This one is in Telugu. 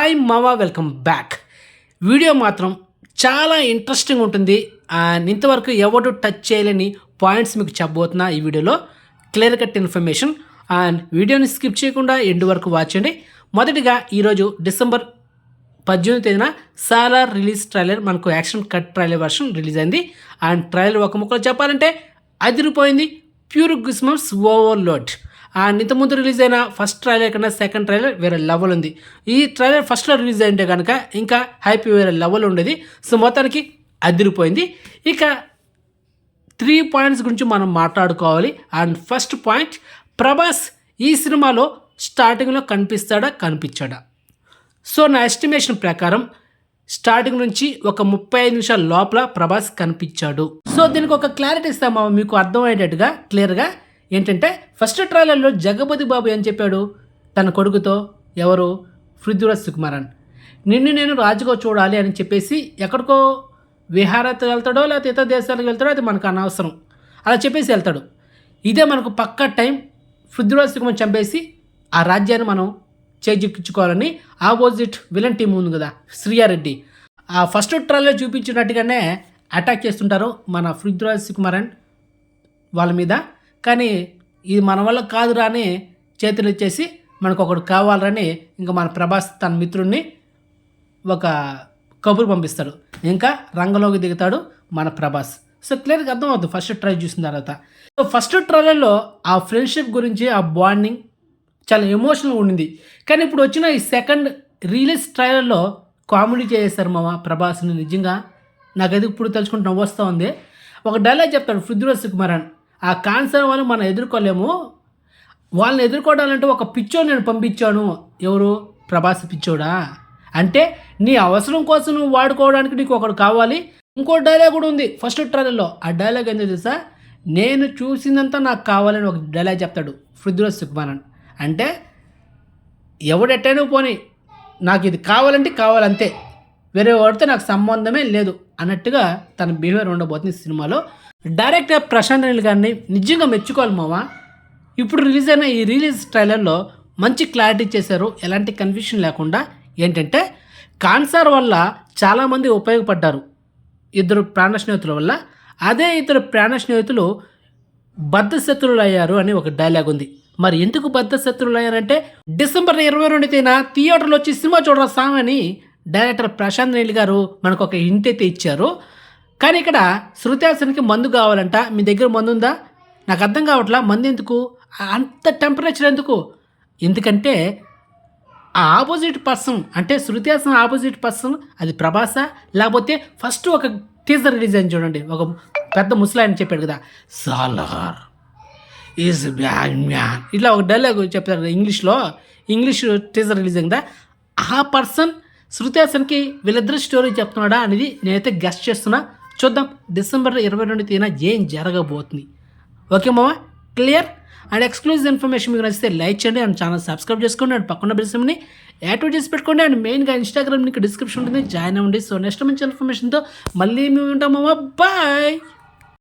హాయ్ మావా, వెల్కమ్ బ్యాక్. వీడియో మాత్రం చాలా ఇంట్రెస్టింగ్ ఉంటుంది అండ్ ఇంతవరకు ఎవరు టచ్ చేయలేని పాయింట్స్ మీకు చెప్పబోతున్నా ఈ వీడియోలో. క్లియర్ కట్ ఇన్ఫర్మేషన్ అండ్ వీడియోని స్కిప్ చేయకుండా ఎండ్ వరకు వాచ్ చేయండి. మొదటిగా ఈరోజు డిసెంబర్ 18వ తేదీన సాలార్ రిలీజ్ ట్రైలర్ మనకు action cut trailer version release అయింది. అండ్ ట్రైలర్ ఒక ముక్కలో చెప్పాలంటే అదిరిపోయింది. Pure goosebumps overload. అండ్ ఇంతకుముందు రిలీజ్ అయిన ఫస్ట్ ట్రైలర్ కన్నా సెకండ్ ట్రైలర్ వేరే లెవెల్ ఉంది. ఈ ట్రైలర్ ఫస్ట్లో రిలీజ్ అయింటే కనుక ఇంకా హైప్ వేరే లెవెల్ ఉండేది. సో మొత్తానికి అదిరిపోయింది. ఇక 3 పాయింట్స్ గురించి మనం మాట్లాడుకోవాలి. అండ్ ఫస్ట్ పాయింట్, ప్రభాస్ ఈ సినిమాలో స్టార్టింగ్లో కనిపిస్తాడా కనిపించాడా? సో నా ఎస్టిమేషన్ ప్రకారం స్టార్టింగ్ నుంచి ఒక 35 నిమిషాల లోపల ప్రభాస్ కనిపించాడు. సో దీనికి ఒక క్లారిటీ ఇస్తామా మీకు అర్థమయ్యేటట్టుగా క్లియర్గా. ఏంటంటే ఫస్ట్ ట్రైలర్లో జగపతి బాబు ఏం చెప్పాడు తన కొడుకుతో, ఎవరు పృథ్వీరాజ్ సుకుమారన్, నిన్ను నేను రాజుగా చూడాలి అని చెప్పేసి ఎక్కడికో విహారత్ వెళ్తాడో లేకపోతే ఇతర దేశాలకు వెళ్తాడో అది మనకు అనవసరం, అలా చెప్పేసి వెళ్తాడు. ఇదే మనకు పక్కా టైం పృథ్వీరాజ్ సుకుమారన్ చంపేసి ఆ రాజ్యాన్ని మనం చేజిక్కించుకోవాలని ఆపోజిట్ విలన్ టీం ఉంది కదా శ్రీయారెడ్డి, ఆ ఫస్ట్ ట్రైలర్ చూపించినట్టుగానే అటాక్ చేస్తుంటారు మన పృథ్వీరాజ్ సుకుమారన్ వాళ్ళ మీద. కానీ ఇది మన వల్ల కాదురా అని చేతులు ఇచ్చేసి మనకు ఒకడు కావాలని ఇంకా మన ప్రభాస్ తన మిత్రుడిని ఒక కబురు పంపిస్తాడు. ఇంకా రంగంలోకి దిగుతాడు మన ప్రభాస్. సో క్లియర్గా అర్థమవుతుంది ఫస్ట్ ట్రైలర్ చూసిన తర్వాత. సో ఫస్ట్ ట్రైలర్లో ఆ ఫ్రెండ్షిప్ గురించి, ఆ బాండింగ్ చాలా ఎమోషనల్ ఉండింది. కానీ ఇప్పుడు వచ్చిన ఈ సెకండ్ రిలీజ్ ట్రైలర్లో కామెడీ చేసేస్తారు మామ ప్రభాస్ని. నిజంగా నాకైతే ఇప్పుడు తలుచుకుంటూ నవ్వొస్తూ ఉంది. ఒక డైలాగ్ చెప్తాడు పృథ్వీరాజ్ సుకుమారన్, ఆ క్యాన్సర్ వాళ్ళు మనం ఎదుర్కోలేము, వాళ్ళని ఎదుర్కోవడాలంటే ఒక పిచ్చోడు నేను పంపించాను. ఎవరు? ప్రభాస్ పిచ్చోడా? అంటే నీ అవసరం కోసం నువ్వు వాడుకోవడానికి నీకు ఒకడు కావాలి. ఇంకో డైలాగ్ కూడా ఉంది ఫస్ట్ ట్రైలర్లో. ఆ డైలాగ్ ఏంటో తెలుసా? నేను చూసిందంతా నాకు కావాలని ఒక డైలాగ్ చెప్తాడు పృథ్వీరాజ్ సుకుమారన్. అంటే ఎవడెట్టైనా పోనీ నాకు ఇది కావాలంటే కావాలంతే, వేరే వాడితే నాకు సంబంధమే లేదు అన్నట్టుగా తన బిహేవియర్ ఉండబోతుంది సినిమాలో. డైరెక్టర్ ప్రశాంత్ నీల్ గారిని నిజంగా మెచ్చుకోవాలి మామ. ఇప్పుడు రిలీజ్ అయిన ఈ రిలీజ్ ట్రైలర్లో మంచి క్లారిటీ చేశారు, ఎలాంటి కన్ఫ్యూషన్ లేకుండా. ఏంటంటే కాన్సర్ వల్ల చాలామంది ఉపయోగపడ్డారు, ఇద్దరు ప్రాణ స్నేహితుల వల్ల. అదే ఇద్దరు ప్రాణ స్నేహితులు బద్ధశత్రువులు అయ్యారు అని ఒక డైలాగ్ ఉంది. మరి ఎందుకు బద్ధశత్రువులు అయ్యారంటే డిసెంబర్ 22 తేదీన థియేటర్లో వచ్చి సినిమా చూడరా సాంగ్ అని డైరెక్టర్ ప్రశాంత్ నీల్ గారు మనకు ఒక హింట్ అయితే ఇచ్చారు. కానీ ఇక్కడ శృతి హాసన్కి మందు కావాలంట. మీ దగ్గర మందు ఉందా? నాకు అర్థం కావట్లా. మందు ఎందుకు, అంత టెంపరేచర్ ఎందుకు? ఎందుకంటే ఆ ఆపోజిట్ పర్సన్ అంటే శృతి హాసన్ ఆపోజిట్ పర్సన్ అది ప్రభాసా, లేకపోతే ఫస్ట్ ఒక టీజర్ రిలీజ్ అయింది చూడండి, ఒక పెద్ద ముసలాయని చెప్పాడు కదా, సాలార్ ఈజ్ బ్యాడ్ మ్యాన్, ఇట్లా ఒక డైలాగ్ చెప్పారు ఇంగ్లీష్లో. ఇంగ్లీష్ టీజర్ రిలీజ్ అయిందా, ఆ పర్సన్ శృతి హాసన్కి వీళ్ళిద్దరు స్టోరీ చెప్తున్నాడా అనేది నేనైతే గెస్ట్ చేస్తున్నా. చూద్దాం డిసెంబర్ 22 తేదీన ఏం జరగబోతుంది. ఓకే మామ, క్లియర్. అండ్ ఎక్స్క్లూజివ్ ఇన్ఫర్మేషన్ మీకు నచ్చితే లైక్ చేయండి అండ్ ఛానల్ సబ్స్క్రైబ్ చేసుకోండి అండ్ పక్కన బెల్ని యాక్టివేట్ చేసి పెట్టుకోండి. అండ్ మెయిన్గా ఇన్స్టాగ్రామ్ మీకు డిస్క్రిప్షన్ ఉంటుంది, జాయిన్ అవ్వండి. సో నెక్స్ట్ మంచి ఇన్ఫర్మేషన్తో మళ్ళీ మేము ఉంటాం మామ. బాయ్.